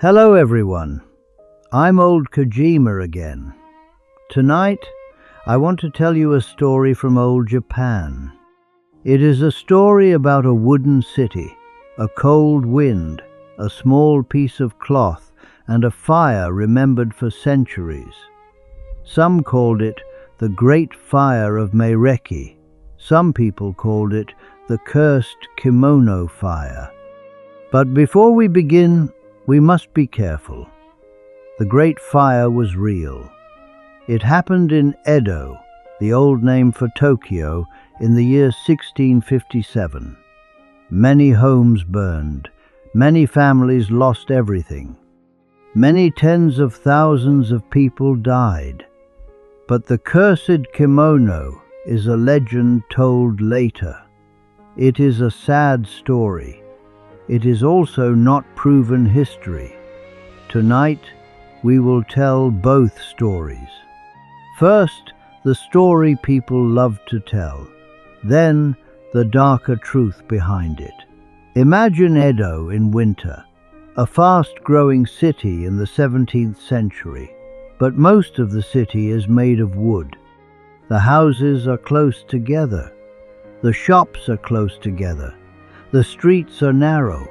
Hello everyone, I'm old Kojima again. Tonight, I want to tell you a story from old Japan. It is a story about a wooden city, a cold wind, a small piece of cloth, and a fire remembered for centuries. Some called it the Great Fire of Meireki. Some people called it the cursed Kimono fire. But before we begin, we must be careful. The Great Fire was real. It happened in Edo, the old name for Tokyo, in the year 1657. Many homes burned. Many families lost everything. Many tens of thousands of people died. But the cursed kimono is a legend told later. It is a sad story. It is also not proven history. Tonight, we will tell both stories. First, the story people love to tell. Then, the darker truth behind it. Imagine Edo in winter, a fast-growing city in the 17th century. But most of the city is made of wood. The houses are close together. The shops are close together. The streets are narrow.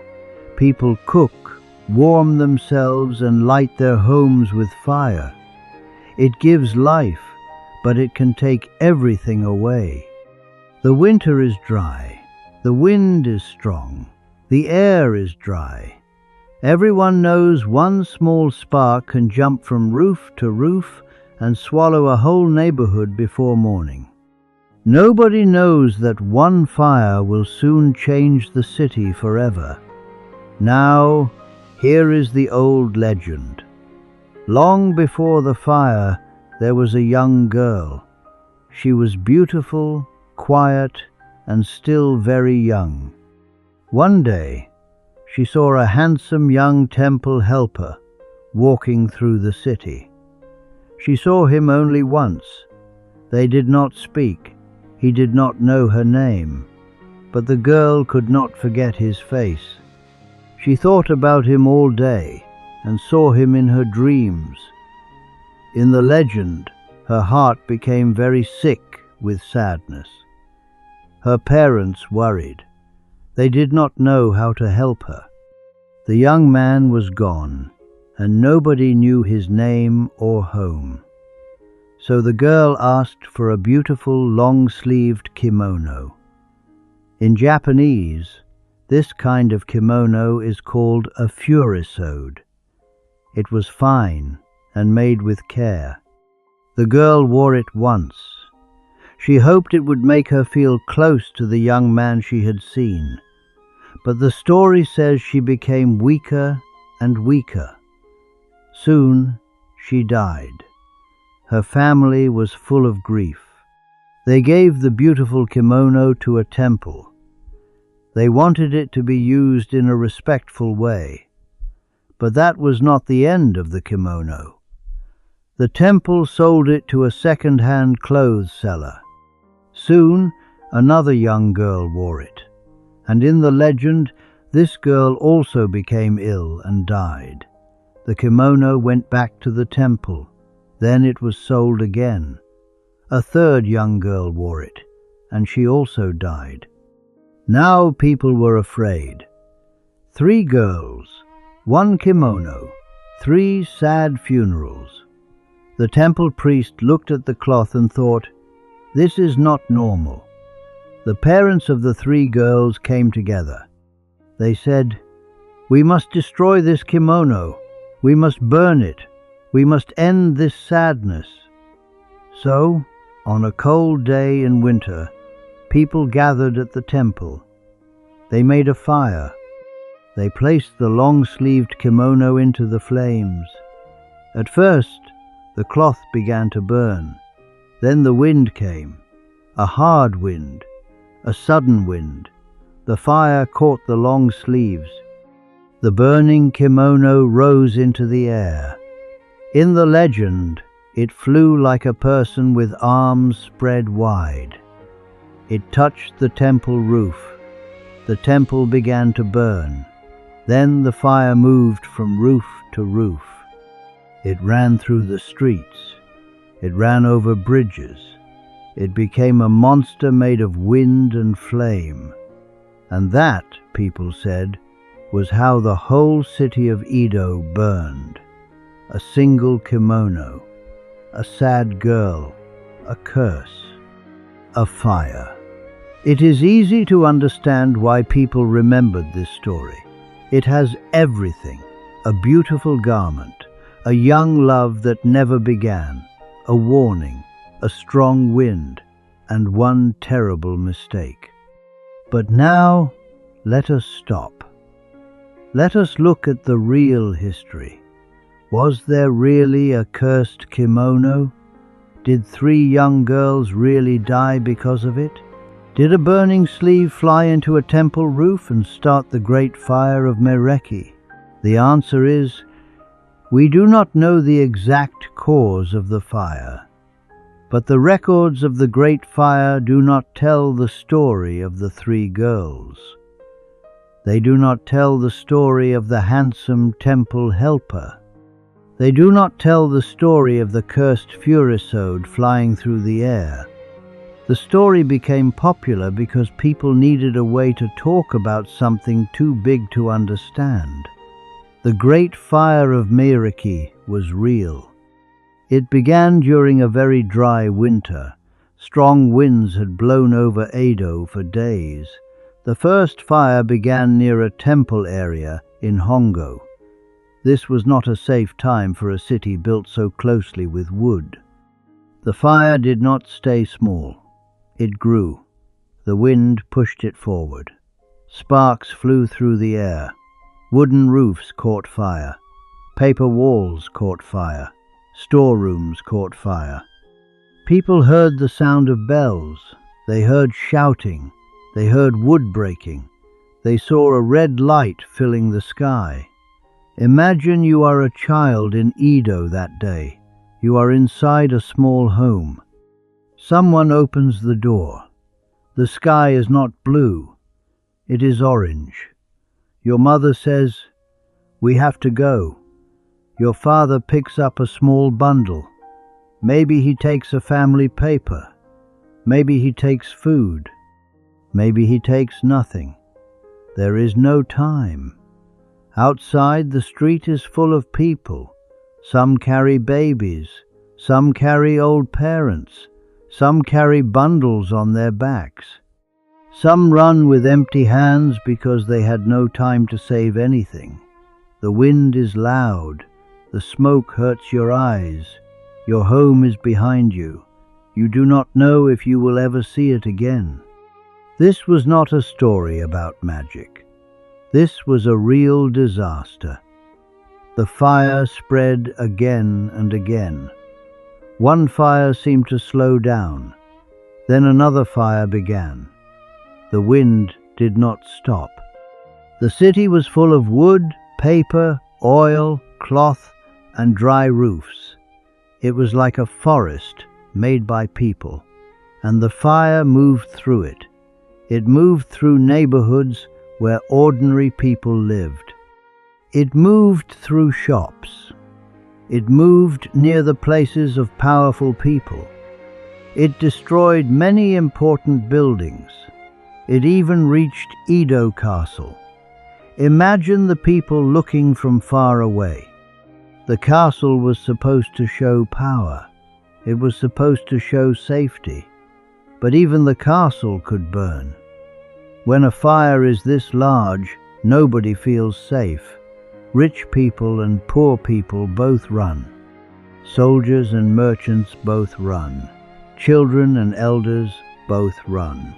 People cook, warm themselves, and light their homes with fire. It gives life, but it can take everything away. The winter is dry. The wind is strong. The air is dry. Everyone knows one small spark can jump from roof to roof and swallow a whole neighborhood before morning. Nobody knows that one fire will soon change the city forever. Now, here is the old legend. Long before the fire, there was a young girl. She was beautiful, quiet, and still very young. One day, she saw a handsome young temple helper walking through the city. She saw him only once. They did not speak. He did not know her name, but the girl could not forget his face. She thought about him all day and saw him in her dreams. In the legend, her heart became very sick with sadness. Her parents worried. They did not know how to help her. The young man was gone, and nobody knew his name or home. So the girl asked for a beautiful long-sleeved kimono. In Japanese, this kind of kimono is called a furisode. It was fine and made with care. The girl wore it once. She hoped it would make her feel close to the young man she had seen. But the story says she became weaker and weaker. Soon she died. Her family was full of grief. They gave the beautiful kimono to a temple. They wanted it to be used in a respectful way. But that was not the end of the kimono. The temple sold it to a second-hand clothes seller. Soon, another young girl wore it. And in the legend, this girl also became ill and died. The kimono went back to the temple. Then it was sold again. A third young girl wore it, and she also died. Now people were afraid. 3 girls, 1 kimono, 3 sad funerals. The temple priest looked at the cloth and thought, "This is not normal." The parents of the 3 girls came together. They said, "We must destroy this kimono. We must burn it. We must end this sadness." So, on a cold day in winter, people gathered at the temple. They made a fire. They placed the long-sleeved kimono into the flames. At first, the cloth began to burn. Then the wind came, a hard wind, a sudden wind. The fire caught the long sleeves. The burning kimono rose into the air. In the legend, it flew like a person with arms spread wide. It touched the temple roof. The temple began to burn. Then the fire moved from roof to roof. It ran through the streets. It ran over bridges. It became a monster made of wind and flame. And that, people said, was how the whole city of Edo burned. A single kimono, a sad girl, a curse, a fire. It is easy to understand why people remembered this story. It has everything: a beautiful garment, a young love that never began, a warning, a strong wind, and one terrible mistake. But now, let us stop. Let us look at the real history. Was there really a cursed kimono? Did 3 young girls really die because of it? Did a burning sleeve fly into a temple roof and start the Great Fire of Meireki? The answer is, we do not know the exact cause of the fire. But the records of the Great Fire do not tell the story of the 3 girls. They do not tell the story of the handsome temple helper. They do not tell the story of the cursed Furisode flying through the air. The story became popular because people needed a way to talk about something too big to understand. The Great Fire of Meireki was real. It began during a very dry winter. Strong winds had blown over Edo for days. The first fire began near a temple area in Hongo. This was not a safe time for a city built so closely with wood. The fire did not stay small. It grew. The wind pushed it forward. Sparks flew through the air. Wooden roofs caught fire. Paper walls caught fire. Storerooms caught fire. People heard the sound of bells. They heard shouting. They heard wood breaking. They saw a red light filling the sky. Imagine you are a child in Edo that day. You are inside a small home. Someone opens the door. The sky is not blue. It is orange. Your mother says, "We have to go." Your father picks up a small bundle. Maybe he takes a family paper. Maybe he takes food. Maybe he takes nothing. There is no time. Outside, the street is full of people. Some carry babies. Some carry old parents. Some carry bundles on their backs. Some run with empty hands because they had no time to save anything. The wind is loud. The smoke hurts your eyes. Your home is behind you. You do not know if you will ever see it again. This was not a story about magic. This was a real disaster. The fire spread again and again. One fire seemed to slow down. Then another fire began. The wind did not stop. The city was full of wood, paper, oil, cloth, and dry roofs. It was like a forest made by people, and the fire moved through it. It moved through neighborhoods where ordinary people lived. It moved through shops. It moved near the places of powerful people. It destroyed many important buildings. It even reached Edo Castle. Imagine the people looking from far away. The castle was supposed to show power. It was supposed to show safety. But even the castle could burn. When a fire is this large, nobody feels safe. Rich people and poor people both run. Soldiers and merchants both run. Children and elders both run.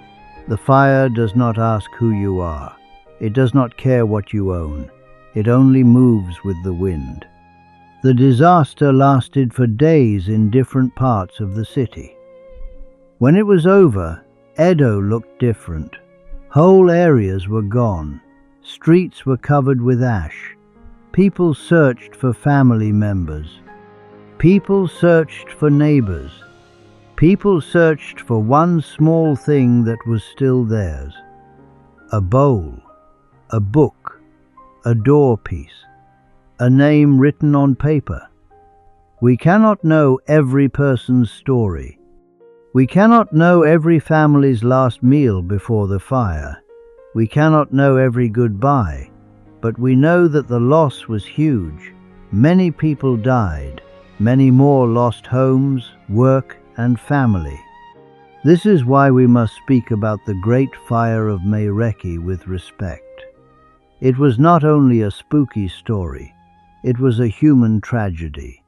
The fire does not ask who you are. It does not care what you own. It only moves with the wind. The disaster lasted for days in different parts of the city. When it was over, Edo looked different. Whole areas were gone. Streets were covered with ash. People searched for family members. People searched for neighbors. People searched for one small thing that was still theirs. A bowl, a book, a door piece. a name written on paper. We cannot know every person's story. We cannot know every family's last meal before the fire. We cannot know every goodbye, but we know that the loss was huge. Many people died. Many more lost homes, work, and family. This is why we must speak about the Great Fire of Meireki with respect. It was not only a spooky story, it was a human tragedy.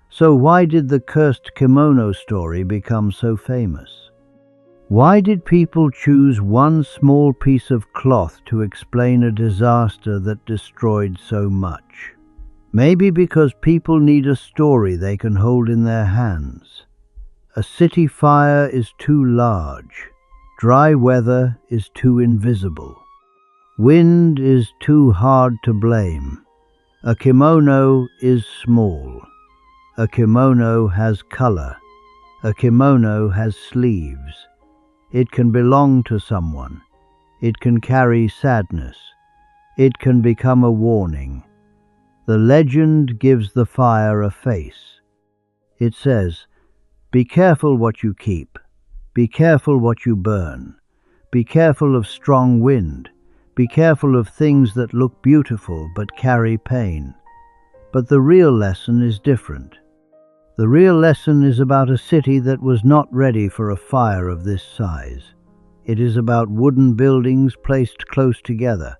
So why did the cursed kimono story become so famous? Why did people choose one small piece of cloth to explain a disaster that destroyed so much? Maybe because people need a story they can hold in their hands. A city fire is too large. Dry weather is too invisible. Wind is too hard to blame. A kimono is small. A kimono has color. A kimono has sleeves. It can belong to someone. It can carry sadness. It can become a warning. The legend gives the fire a face. It says, "Be careful what you keep. Be careful what you burn. Be careful of strong wind. Be careful of things that look beautiful but carry pain." But the real lesson is different. The real lesson is about a city that was not ready for a fire of this size. It is about wooden buildings placed close together.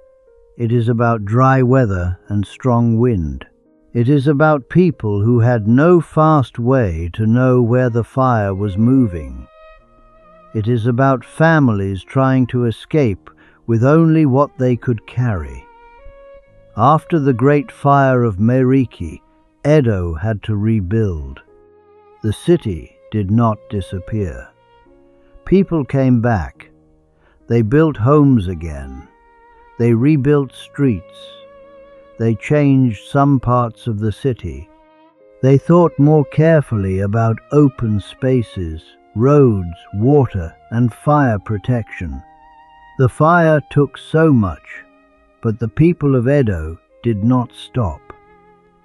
It is about dry weather and strong wind. It is about people who had no fast way to know where the fire was moving. It is about families trying to escape with only what they could carry. After the Great Fire of Meireki, Edo had to rebuild. The city did not disappear. People came back. They built homes again. They rebuilt streets. They changed some parts of the city. They thought more carefully about open spaces, roads, water, and fire protection. The fire took so much, but the people of Edo did not stop.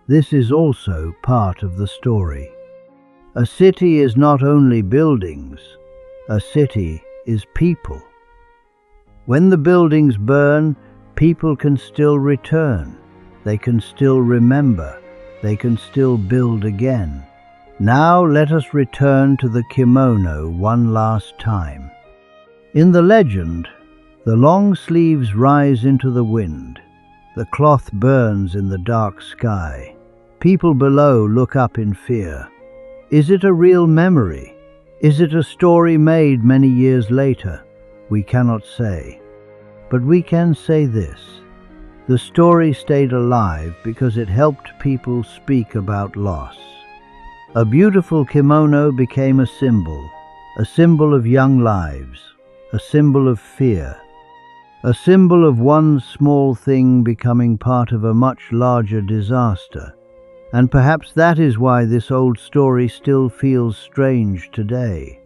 This is also part of the story. A city is not only buildings. A city is people. When the buildings burn, people can still return. They can still remember. They can still build again. Now let us return to the kimono one last time. In the legend, the long sleeves rise into the wind. The cloth burns in the dark sky. People below look up in fear. Is it a real memory? Is it a story made many years later? We cannot say. But we can say this. The story stayed alive because it helped people speak about loss. A beautiful kimono became a symbol of young lives, a symbol of fear, a symbol of one small thing becoming part of a much larger disaster. And perhaps that is why this old story still feels strange today.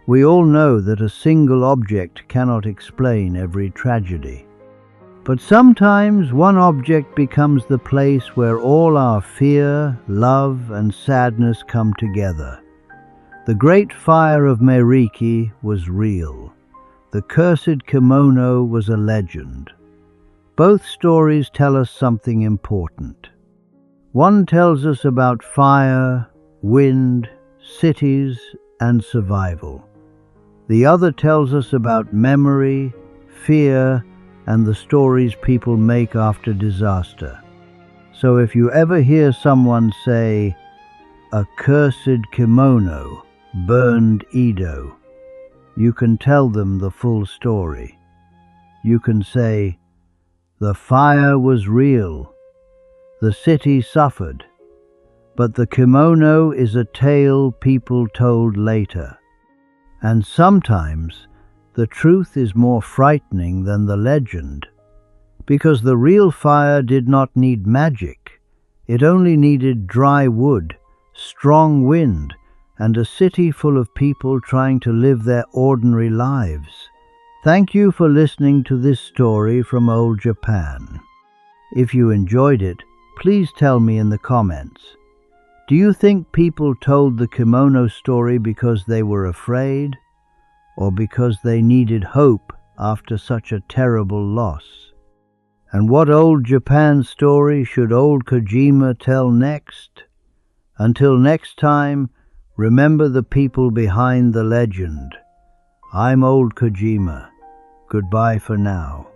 We all know that a single object cannot explain every tragedy. But sometimes one object becomes the place where all our fear, love, and sadness come together. The Great Fire of Meireki was real. The cursed kimono was a legend. Both stories tell us something important. One tells us about fire, wind, cities, and survival. The other tells us about memory, fear, and the stories people make after disaster. So if you ever hear someone say, "A cursed kimono burned Edo," you can tell them the full story. You can say, "The fire was real. The city suffered. But the kimono is a tale people told later." And sometimes the truth is more frightening than the legend, because the real fire did not need magic. It only needed dry wood, strong wind, and a city full of people trying to live their ordinary lives. Thank you for listening to this story from old Japan. If you enjoyed it, Please tell me in the comments. Do you think people told the kimono story because they were afraid, or because they needed hope after such a terrible loss? And what old Japan story should old Kojima tell next? Until next time, remember the people behind the legend. I'm old Kojima. Goodbye for now.